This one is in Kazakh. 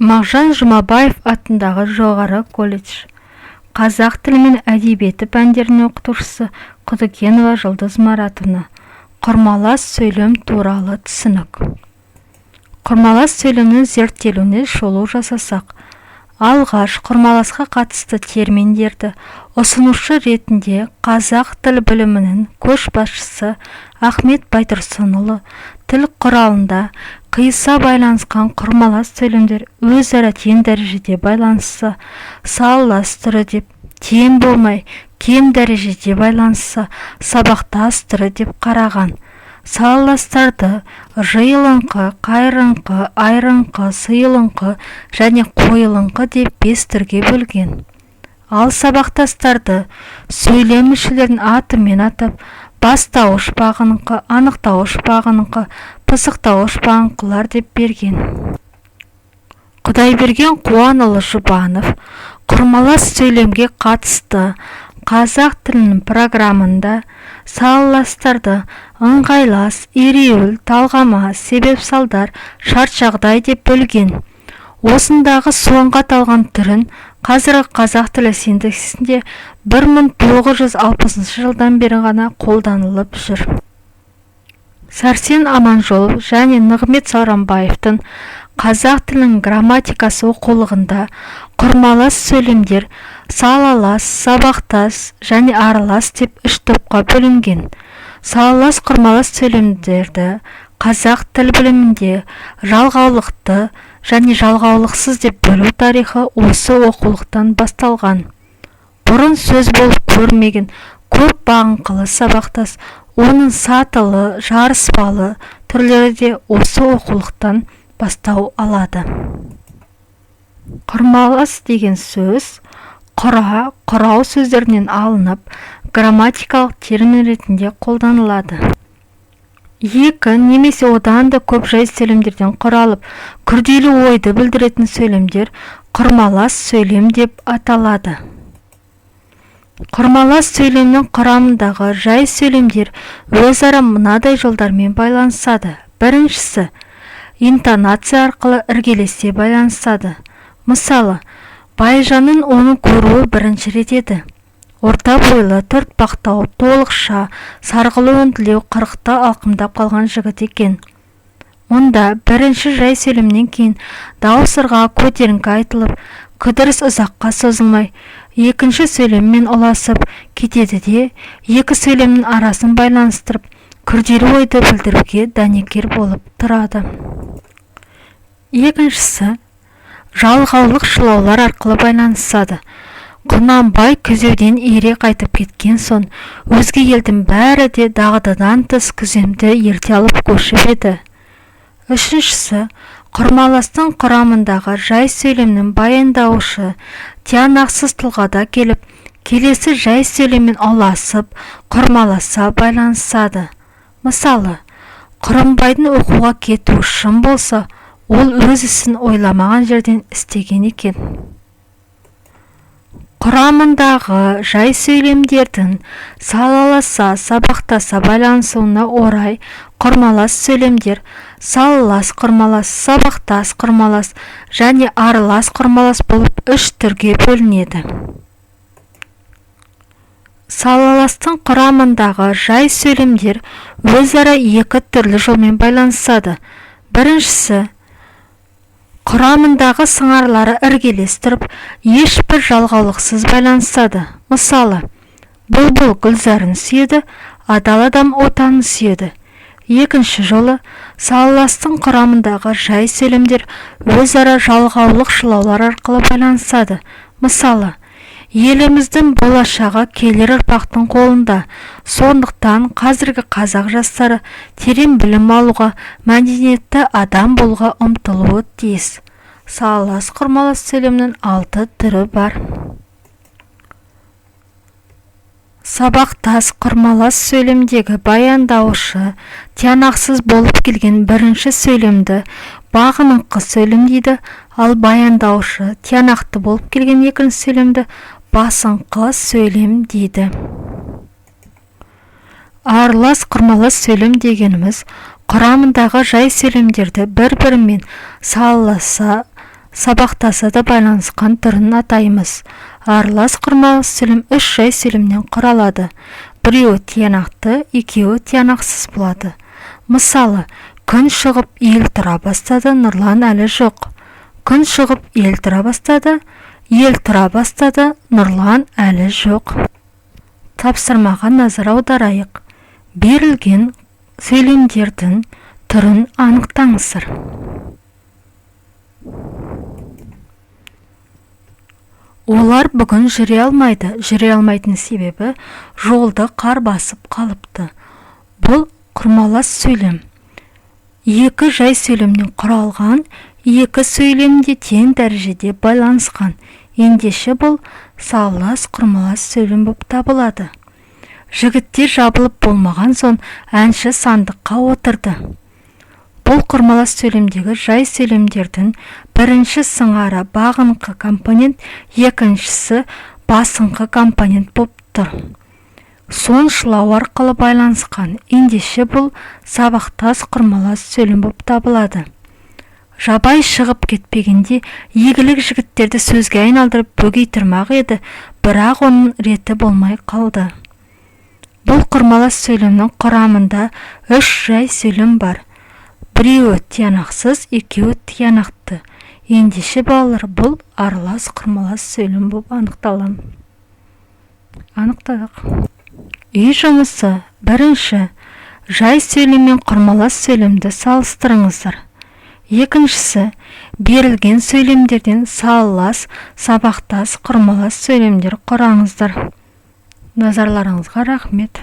Мағжан Жұмабаев атындағы жоғары колледж. Қазақ тілі мен әдебиеті пәндерінің оқытушысы Құдыкенова Жұлдыз Маратовна. Құрмалас сөйлем туралы түсінік. Құрмалас сөйлемнің зерттелуіне шолу жасасақ, алғаш құрмаласқа қатысты терминдерді ұсынушы ретінде қазақ тіл білімінің көшбасшысы Ахмет Байтұрсынұлы тіл құралында қиыса байланысқан құрмалас сөйлемдер өзара тең дәрежеде байланысса, салалас түрі деп, тең болмай кем дәрежеде байланысса, сабақтас түрі деп қараған. Салаластарды жиылыңқы, қайырыңқы, айрыңқы, сыйылыңқы және қойылыңқы деп 5 түрге бөлген. Ал сабақтастарды сөйлем мүшелерін атымен атап, бастауыш бағыныңқы, анықтауыш бағыныңқы, пысықтауыш бағыныңқылар деп берген. Құдайберген Қуанұлы Жұбанов құрмалас сөйлемге қатысты қазақ тілінің программында салаластарды ыңғайлас, ереуіл, талғама, себеп-салдар, шарт-жағдай деп бөлген. Осындағы соңғы аталған түрін қазіргі қазақ тілі синтаксисінде 1960 жылдан бері ғана қолданылып жүр. Сәрсен Аманжолов және Нығмет Сауранбаевтың қазақ тілінің грамматикасы оқулығында құрмалас сөйлемдер салалас, сабақтас және аралас деп 3 топқа бөлінген. Салалас құрмалас сөйлемдерді қазақ тіл білімінде жалғаулықты және жалғаулықсыз деп бөлу тарихы осы оқулықтан басталған. Бұрын сөз болып көрмеген көп бағынқылы сабақтас, оның сатылы, жарыспалы түрлері де осы оқулықтан бастау алады. Құрмалас деген сөз құра, құрау сөздерінен алынып, грамматикалық термин ретінде қолданылады. 2 немесе одан да көп жай сөйлемдерден құралып, күрделі ойды білдіретін сөйлемдер құрмалас сөйлем деп аталады. Құрмалас сөйлемнің құрамындағы жай сөйлемдер өзара мынадай жолдармен байланысады. Біріншісі, интонация арқылы іргелесе байланысады. Мысалы, Байжанның оны көруі бірінші рет еді. Орта бойлы, төртбақтау, толықша, сарғылы өнділеу 40-та алқымдап қалған жігіт екен. Онда бірінші жай сөйлемнен кейін дауысырға көтеріңкі айтылып, кідіріс ұзаққа созылмай, екінші сөйлеммен ұласып кетеді де, 2 сөйлемнің арасын байланыстырып, күрделі ойды білдіруге дәнекер болып тұрады. Екіншісі, жалғаулық шылаулар арқылы байланысады. Құнанбай күзеуден ере қайтып кеткен соң, өзге елдің бәрі де дағдыдан тыс күземді ерте алып көшіп еді. Үшіншісі, құрмаластың құрамындағы жай сөйлемнің баяндаушы тиянақсыз тұлғада келіп, келесі жай сөйлеммен ұласып, құрмаласа байланысады. Мысалы, Құрымбайдың оқуға кетуі шын болса, ол өз ісін ойламаған жерден істеген екен. Құрамындағы жай сөйлемдердің салаласа, сабақтаса байланысуына орай құрмалас сөйлемдер салалас құрмалас, сабақтас құрмалас және аралас құрмалас болып 3 түрге бөлінеді. Салаластың құрамындағы жай сөйлемдер өзара 2 түрлі жолмен байланысады. Біріншісі, құрамындағы сыңарлары іргелес тұрып, ешбір жалғаулықсыз байланысады. Мысалы, бұлбұл гүлзарын сүйеді, адал адам отанын сүйеді. Екінші жолы, салаластың құрамындағы жай сөйлемдер өзара жалғаулық шылаулар арқылы байланысады. Мысалы, еліміздің болашағы келер ұрпақтың қолында, сондықтан қазіргі қазақ жастары терең білім алуға, мәдениетті адам болуға ұмтылуы тиіс. Салалас құрмалас сөйлемнің 6 түрі бар. Сабақтас құрмалас сөйлемдегі баяндаушы тиянақсыз болып келген бірінші сөйлемді бағыныңқы сөйлем дейді, ал баяндаушы тиянақты болып келген екінші сөйлемді басыңқы сөйлем дейді. Аралас құрмалас сөйлем дегеніміз құрамындағы жай сөйлемдерді бір-бірімен салаласа сабақтасады байланысқан түрін атаймыз. Аралас құрмалас сөйлем үш жай сөйлемнен құралады. Біреуі тиянақты, екеуі тиянақсыз болады. Мысалы, күн шығып ел тұра бастады, Нұрлан әлі жоқ. Күн шығып ел тұра бастады, Нұрлан әлі жоқ. Тапсырмаға назар аударайық. Берілген сөйлемдердің түрін анықтаңыздар. Олар бүгін жүре алмайды. Жүре алмайтын себебі жолды қар басып қалыпты. Бұл құрмалас сөйлем. Екі жай сөйлемнен құралған, екі сөйлемде тең дәрежеде байланысқан. Ендеше бұл салалас құрмалас сөйлем болып табылады. Жігіттер жабылып болмаған соң әнші сандыққа отырды. Бұл құрмалас сөйлемдегі жай сөйлемдердің бірінші сыңары бағынқы компонент, екіншісі басыңқы компонент болып тұр. Соншылау арқылы байланысқан. Ендеше бұл сабақтас құрмалас сөйлем болып табылады. Жабай шығып кетпегенде игілік жігіттерді сөзге айналдырып бөгей тұрмақ еді, бірақ оның реті болмай қалды. Бұл құрмалас сөйлемнің құрамында үш жай сөйлем бар. Біреуі тиянақсыз, екеуі тиянақты. Ендеше балалар, бұл аралас құрмалас сөйлем болып анықтадық. Үй жұмысы. Бірінші, жай сөйлем мен құрмалас сөйлемді салыстырыңыздар. Екіншісі, берілген сөйлемдерден салалас, сабақтас, құрмалас сөйлемдер құраңыздар. Назарларыңызға рахмет.